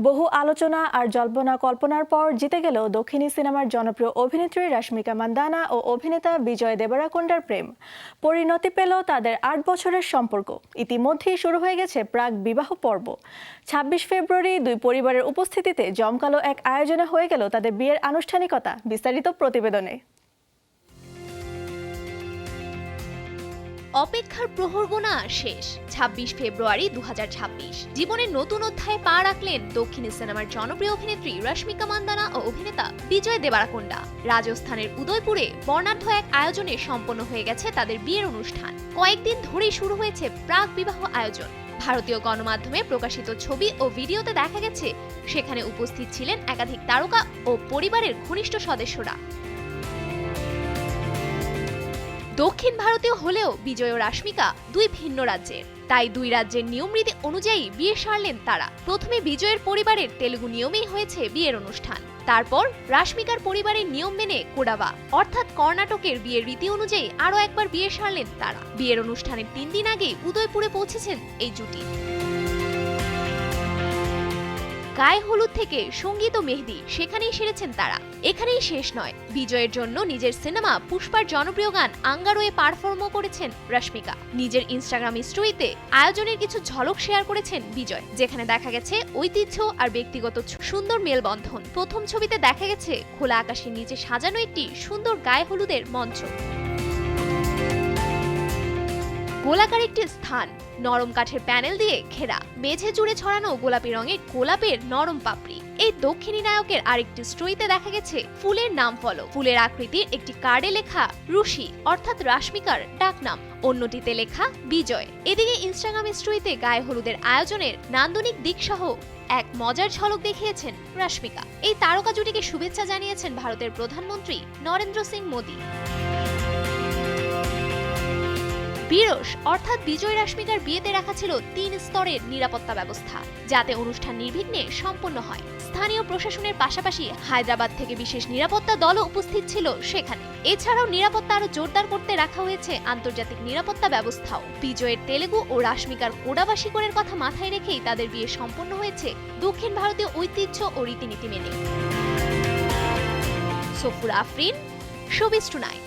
বহু আলোচনা আর জল্পনা কল্পনার পর জিতে গেল দক্ষিণী সিনেমার জনপ্রিয় অভিনেত্রী রশ্মিকা মান্দানা ও অভিনেতা বিজয় দেবরাকোন্ডার প্রেম। পরিণতি পেল তাদের ৮ বছরের সম্পর্ক। ইতিমধ্যেই শুরু হয়ে গেছে প্রাক বিবাহ পর্ব। ২৬ ফেব্রুয়ারি দুই পরিবারের উপস্থিতিতে জমকালো এক আয়োজনে হয়ে গেল তাদের বিয়ের আনুষ্ঠানিকতা। বিস্তারিত প্রতিবেদনে। অপেক্ষার প্রহর গোনা শেষ। ২৬ ফেব্রুয়ারি ২০২৬ জীবনের নতুন অধ্যায়ে পা রাখলেন দক্ষিণী সিনেমার জনপ্রিয় অভিনেত্রী রশ্মিকা মান্দানা ও অভিনেতা বিজয় দেবরাকোন্ডা। রাজস্থানের উদয়পুরে বর্ণাঢ্য এক আয়োজনে সম্পন্ন হয়ে গেছে তাদের বিয়ের অনুষ্ঠান। কয়েকদিন ধরেই শুরু হয়েছে প্রাক বিবাহ আয়োজন। ভারতীয় গণমাধ্যমে প্রকাশিত ছবি ও ভিডিওতে দেখা গেছে সেখানে উপস্থিত ছিলেন একাধিক তারকা ও পরিবারের ঘনিষ্ঠ সদস্যরা। দক্ষিণ ভারতীয় হলেও বিজয় ও রাশ্মিকা দুই ভিন্ন রাজ্যের, তাই দুই রাজ্যের নিয়মরীতি অনুযায়ী বিয়ে সারলেন তারা। প্রথমে বিজয়ের পরিবারের তেলুগু নিয়মেই হয়েছে বিয়ের অনুষ্ঠান, তারপর রাশ্মিকার পরিবারের নিয়ম মেনে কোডাবা অর্থাৎ কর্ণাটকের বিয়ের রীতি অনুযায়ী আরও একবার বিয়ে সারলেন তারা। বিয়ের অনুষ্ঠানের ৩ দিন আগেই উদয়পুরে পৌঁছেছেন এই জুটি। গায়ে হলুদ থেকে সঙ্গীত ও মেহেদি সেখানেই সেরেছেন তারা। এখানেই শেষ নয়, বিজয়ের জন্য নিজের সিনেমা পুষ্পার জনপ্রিয় গান আঙ্গারোয়ে পারফর্মও করেছেন রশ্মিকা। নিজের ইনস্টাগ্রাম স্টোরিতে আয়োজনের কিছু ঝলক শেয়ার করেছেন বিজয়, যেখানে দেখা গেছে ঐতিহ্য আর ব্যক্তিগত সুন্দর মেলবন্ধন। প্রথম ছবিতে দেখা গেছে খোলা আকাশের নিচে সাজানো একটি সুন্দর গায়ে হলুদের মঞ্চ। গোলাকার একটি স্থান, নরম কাঠের প্যানেল দিয়ে ঘেরা, মেঝে জুড়ে ছড়ানো গোলাপি রঙের গোলাপের নরম পাপড়ি। এই দক্ষিণী নায়কের আরেকটি স্টোরিতে দেখা গেছে ফুলের নাম ফলক। ফুলের আকৃতির একটি কার্ডে লেখা রুশি অর্থাৎ রাশ্মিকার ডাকনাম, অন্যটিতে লেখা বিজয়। এদিকে ইনস্টাগ্রাম স্টোরিতে গায়ে হলুদের আয়োজনের নান্দনিক দিক সহ এক মজার ঝলক দেখিয়েছেন রাশ্মিকা। এই তারকা জুটিকে শুভেচ্ছা জানিয়েছেন ভারতের প্রধানমন্ত্রী নরেন্দ্র সিং মোদী। বিরস অর্থাৎ বিজয় রাশ্মিকার বিয়েতে রাখা ছিল ৩ স্তরের নিরাপত্তা ব্যবস্থা, যাতে অনুষ্ঠান নির্বিঘ্নে সম্পন্ন হয়। স্থানীয় প্রশাসনের পাশাপাশি হায়দ্রাবাদ থেকে বিশেষ নিরাপত্তা দলও উপস্থিত ছিল সেখানে। এছাড়াও নিরাপত্তা আরো জোরদার করতে রাখা হয়েছে আন্তর্জাতিক নিরাপত্তা ব্যবস্থাও। বিজয়ের তেলেগু ও রাশ্মিকার কোডাবা শিকড়ের কথা মাথায় রেখেই তাদের বিয়ে সম্পন্ন হয়েছে দক্ষিণ ভারতীয় ঐতিহ্য ও রীতিনীতি মেনে। Safura Afrin, showbiz tonight.